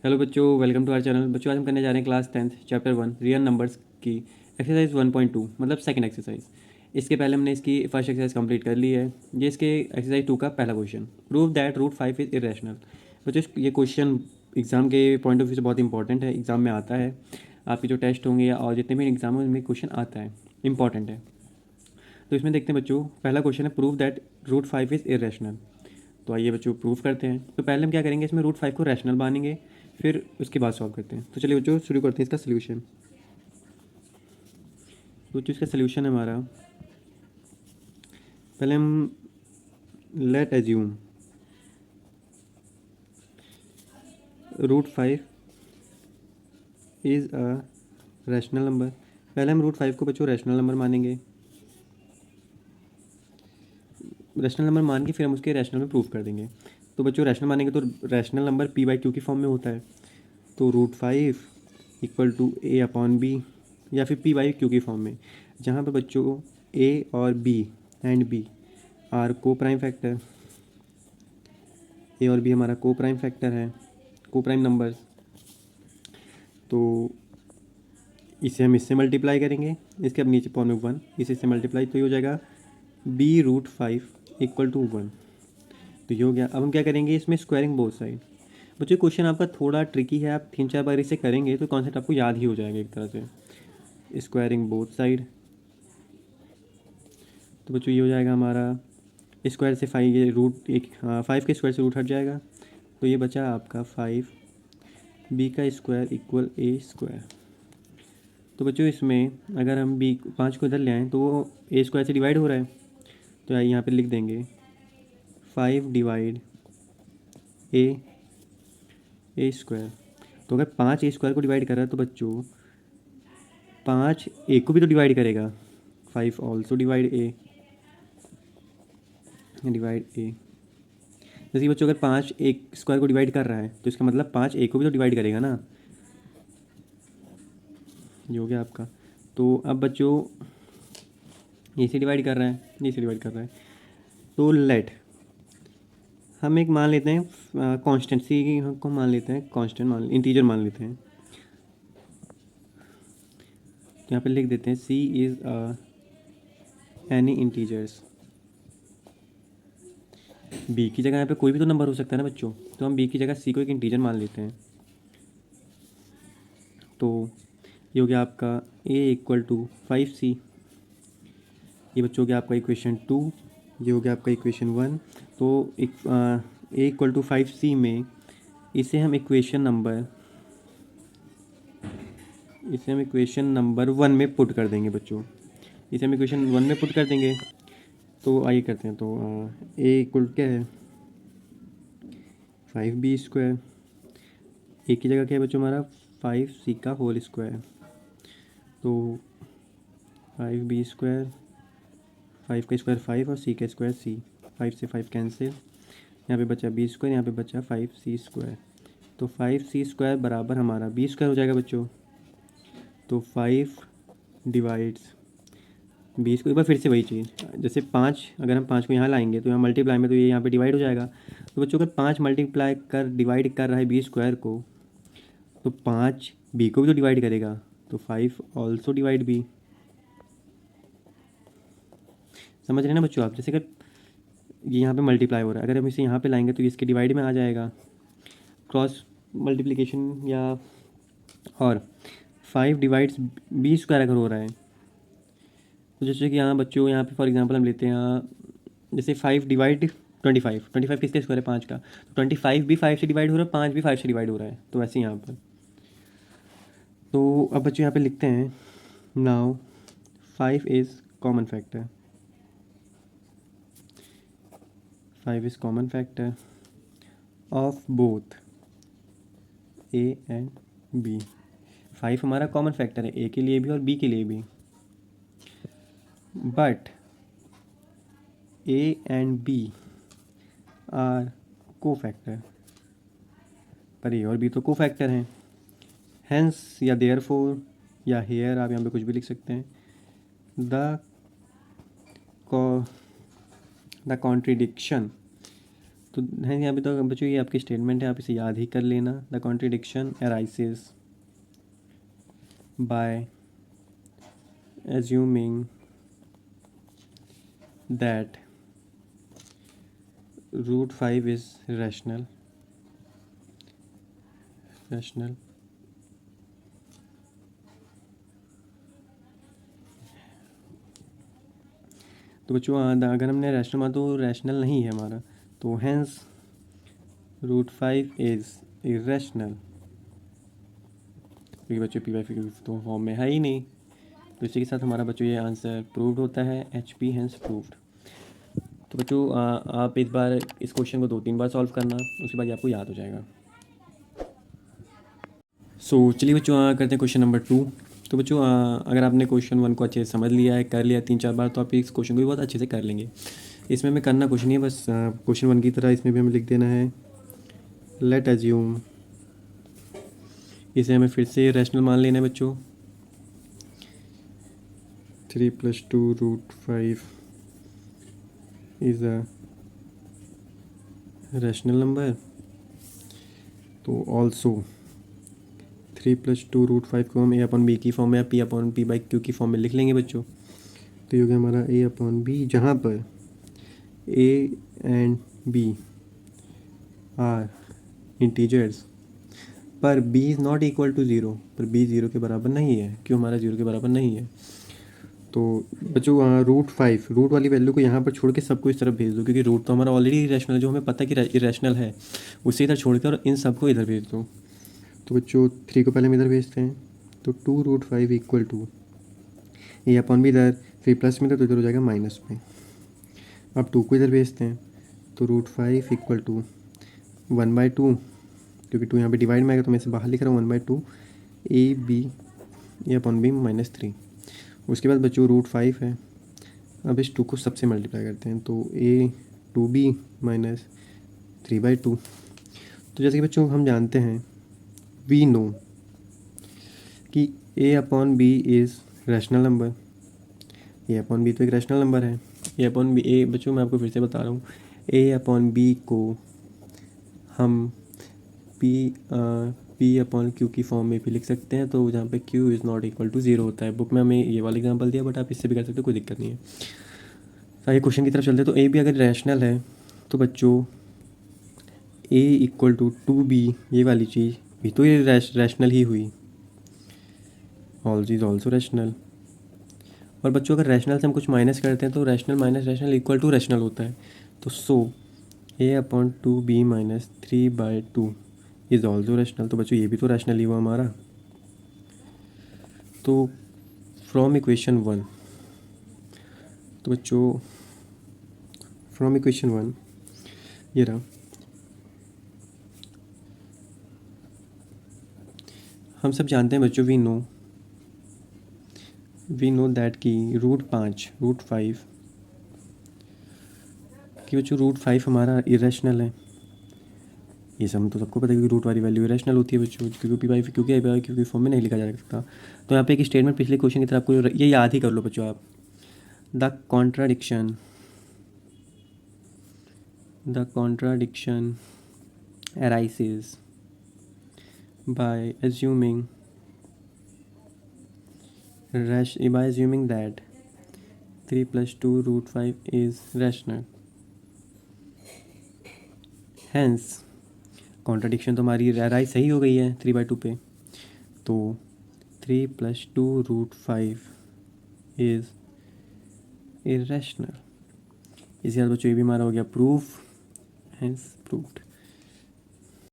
Hello बच्चों, welcome to our channel. बच्चों, आज हम करने जा रहे हैं class 10th chapter 1 real numbers की एक्सरसाइज 1.2 मतलब सेकंड एक्सरसाइज। इसके पहले हमने इसकी फर्स्ट एक्सरसाइज कंप्लीट कर ली है। ये इसके एक्सरसाइज 2 का पहला question, prove that root 5 is irrational. बच्चों, ये क्वेश्चन एग्ज़ाम के पॉइंट ऑफ व्यू से बहुत इंपॉर्टेंट है, एग्ज़ाम में आता है। आपके जो टेस्ट होंगे या और जितने भी एग्जाम होंगे उनमें क्वेश्चन आता है, इंपॉर्टेंट है। तो इसमें देखते हैं बच्चों, पहला क्वेश्चन है prove that root 5 is irrational. तो आइए बच्चों प्रूफ करते हैं। तो पहले हम क्या करेंगे, इसमें रूट 5 को रैशनल मानेंगे, फिर उसके बाद सॉल्व करते हैं। तो चलिए बच्चों शुरू करते हैं इसका सोल्यूशन। तो बच्चों इसका सोल्यूशन है हमारा, पहले हम let assume root 5 is a rational number. पहले हम रूट 5 को बच्चों रैशनल नंबर मानेंगे। रैशनल नंबर मान के फिर हम उसके रैशनल में प्रूफ कर देंगे। तो बच्चों रैशनल मानेंगे तो rational number P by Q की फॉर्म में होता है। तो root 5 equal to A upon B, या फिर पी बाई क्यू की फॉर्म में, जहाँ पर बच्चों ए और B and B are coprime factor. A और बी हमारा को प्राइम फैक्टर है, को प्राइम नंबर। तो इसे हम इससे मल्टीप्लाई करेंगे, इसके अब नीचे पॉन में 1, इसे से मल्टीप्लाई तो ये हो जाएगा बी रूट 5 इक्वल टू 1। तो ये हो गया। अब हम क्या करेंगे, इसमें स्क्वायरिंग बोथ साइड। बच्चों क्वेश्चन आपका थोड़ा ट्रिकी है, आप 3-4 बार इसे करेंगे तो कॉन्सेप्ट आपको याद ही हो जाएगा एक तरह से। स्क्वायरिंग बोथ साइड, तो बच्चों ये हो जाएगा हमारा स्क्वायर से 5, ये रूट एक 5 के स्क्वायर से रूट हट जाएगा। तो ये बचा आपका 5 बी का स्क्वायर इक्वल ए स्क्वायर। तो बच्चों इसमें अगर हम बी 5 को इधर ले आएँ तो वो ए स्क्वायर से डिवाइड हो रहा है। तो यहाँ पे लिख देंगे 5 डिवाइड ए स्क्वायर। तो अगर 5 ए स्क्वायर को डिवाइड कर रहा है तो बच्चों 5 ए को भी तो डिवाइड करेगा। 5 ऑल्सो डिवाइड ए, डिवाइड ए। जैसे कि बच्चों अगर 5 एक स्क्वायर को डिवाइड कर रहा है तो इसका मतलब 5 ए को भी तो डिवाइड करेगा ना। ये हो गया आपका। तो अब बच्चों ये से डिवाइड कर रहा है, ये से डिवाइड कर रहा है। तो लेट हम एक मान लेते हैं कांस्टेंट, सी को मान लेते हैं कांस्टेंट, मान इंटीजर मान लेते हैं। तो यहाँ पे लिख देते हैं सी इज़ एनी इंटीजर्स। बी की जगह यहाँ पे कोई भी तो नंबर हो सकता है ना बच्चों, तो हम बी की जगह सी को एक इंटीजर मान लेते हैं। तो ये हो गया आपका ए इक्वल टू 5C। ये बच्चों हो गया आपका इक्वेशन 2, ये हो गया आपका इक्वेशन 1। तो ए इक्वल टू 5C में इसे हम इक्वेशन नंबर 1 में पुट कर देंगे बच्चों। इसे हम इक्वेशन 1 में पुट कर देंगे। तो आइए करते हैं। तो ए इक्वल क्या है, 5B स्क्वायर। ए की जगह क्या है बच्चों हमारा 5C का होल स्क्वायर। तो 5B स्क्वायर, 5 का स्क्वायर 5 और C का स्क्वायर C। 5 से 5 कैंसिल, यहाँ पे बचा बी स्क्वायर, यहाँ पे बचा 5C स्क्वायर। तो 5C स्क्वायर बराबर हमारा बी स्क्वायर हो जाएगा बच्चों। तो 5 डिवाइड्स बी स्क्वायर, एक बार फिर से वही चीज़, जैसे 5 अगर हम 5 को यहाँ लाएंगे तो यहाँ मल्टीप्लाई में तो ये यहाँ पे डिवाइड हो जाएगा। तो बच्चों अगर 5 मल्टीप्लाई कर डिवाइड कर रहा है बी स्क्वायर को, तो 5 बी को भी तो डिवाइड करेगा। तो 5 ऑल्सो डिवाइड बी। समझ रहे हैं ना बच्चों आप। जैसे अगर ये यहाँ पे मल्टीप्लाई हो रहा है, अगर हम इसे यहाँ पे लाएंगे तो ये इसके डिवाइड में आ जाएगा, क्रॉस मल्टीप्लिकेशन। या और 5 डिवाइड्स बी स्क्वायर अगर हो रहा है, तो जैसे कि यहाँ बच्चों यहाँ पे फॉर एग्जांपल हम लेते हैं, जैसे 5 डिवाइड 25, 25 किसका स्क्वायर है, 5 का। तो 25 भी 5 से डिवाइड हो रहा है, 5 भी 5 से डिवाइड हो रहा है, तो वैसे यहाँ पर। तो अब बच्चों यहाँ पे लिखते हैं now 5 is common factor, 5 is common factor of both A and B. 5 हमारा कॉमन फैक्टर है ए के लिए भी और बी के लिए भी। But A and B are co factor, पर ए और बी तो को फैक्टर हैं। हैंस या देयर फोर या हेयर, आप यहाँ पे कुछ भी लिख सकते हैं। द द कॉन्ट्रिडिक्शन तो है यहाँ पे तो बच्चों ये आपकी स्टेटमेंट है, आप इसे याद ही कर लेना। The contradiction arises by assuming that √5 is rational तो बच्चों अगर हमने रैशनल माना तो रैशनल नहीं है हमारा, तो हैंस √5 इज इरेशनल, क्योंकि बच्चों पी वाई तो फॉर्म में है ही नहीं। तो इसी के साथ हमारा बच्चों ये आंसर प्रूव्ड होता है, एच पी हैंस प्रूव्ड। तो बच्चों आप इस बार इस क्वेश्चन को 2-3 बार सॉल्व करना, उसके बाद ये आपको याद हो जाएगा। सो चलिए बच्चों करते हैं क्वेश्चन नंबर 2। तो बच्चों अगर आपने क्वेश्चन 1 को अच्छे से समझ लिया है, कर लिया 3-4 बार, तो आप इस क्वेश्चन को भी बहुत अच्छे से कर लेंगे। इसमें हमें करना कुछ नहीं है, बस क्वेश्चन 1 की तरह इसमें भी हमें लिख देना है लेट एज्यूम। इसे हमें फिर से रैशनल मान लेना है बच्चों। 3 + 2 √5 इज़ अ रैशनल नंबर। तो ऑल्सो 3 + 2 √5 को हम a/b की फॉर्म में या p/p/q की फॉर्म में लिख लेंगे बच्चों। तो ये हो गया हमारा a/b, जहाँ पर a and b are integers, पर b is not equal to 0, पर b 0 के बराबर नहीं है। क्यों हमारा 0 के बराबर नहीं है? तो बच्चों √5 रूट वाली वैल्यू को यहाँ पर छोड़ के सबको इस तरफ भेज दो, क्योंकि रूट तो हमारा ऑलरेडी इरेशनल है, जो हमें पता है कि इरेशनल है, उसे इधर छोड़ कर इन सबको इधर भेज दो। तो बच्चों 3 को पहले हम इधर भेजते हैं, तो 2√5 इक्वल टू a/b इधर 3 प्लस में था तो इधर हो जाएगा माइनस में। अब 2 को इधर भेजते हैं, तो √5 इक्वल टू 1/2, क्योंकि 2 यहाँ पे डिवाइड में आएगा तो मैं इसे बाहर लिख रहा हूँ 1/2 a/b -3। उसके बाद बच्चों √5 है, अब इस 2 को सबसे मल्टीप्लाई करते हैं, तो a/2b -3/2। तो जैसे कि बच्चों हम जानते हैं, वी नो कि a/b is rational number. a/b तो एक रैशनल नंबर है। a/b बच्चों मैं आपको फिर से बता रहा हूँ, a/b को हम p/q की फॉर्म में भी लिख सकते हैं, तो जहाँ पे q is not equal to 0 होता है। बुक में हमें ये वाला एग्जांपल दिया, बट आप इससे भी कर सकते हो, कोई दिक्कत नहीं है। आइए क्वेश्चन की तरफ चलते हैं। तो a भी अगर रैशनल है तो बच्चों a इक्वल टू 2b, ये वाली चीज़ भी तो ये रैशनल ही हुई, ऑल इज ऑल्सो रैशनल। और बच्चों अगर रैशनल से हम कुछ माइनस करते हैं तो rational minus rational equal to rational होता है। तो सो a/2b -3/2 इज़ ऑल्सो रैशनल। तो बच्चों ये भी तो रैशनल ही हुआ हमारा। तो फ्रॉम इक्वेशन 1, तो बच्चों फ्रॉम इक्वेशन 1 ये रहा, हम सब जानते हैं बच्चों, वी नो दैट कि √5 कि बच्चों √5 हमारा इरेशनल है। ये सब तो सबको पता है कि रूट वाली वैल्यू इरेशनल होती है बच्चों, क्योंकि फॉर्म में नहीं लिखा जा सकता। तो यहाँ पे एक स्टेटमेंट पिछले क्वेश्चन की तरह आपको ये याद ही कर लो बच्चों आप। The contradiction arises by assuming that 3 + 2 √5 is rational. Hence contradiction तो हमारी राइज सही हो गई है 3/2 पे, तो 3 + 2 √5 इज़ इरेशनल। इसी बात बच्चों ये भी हमारा हो गया प्रूफ, हैंस प्रूव्ड।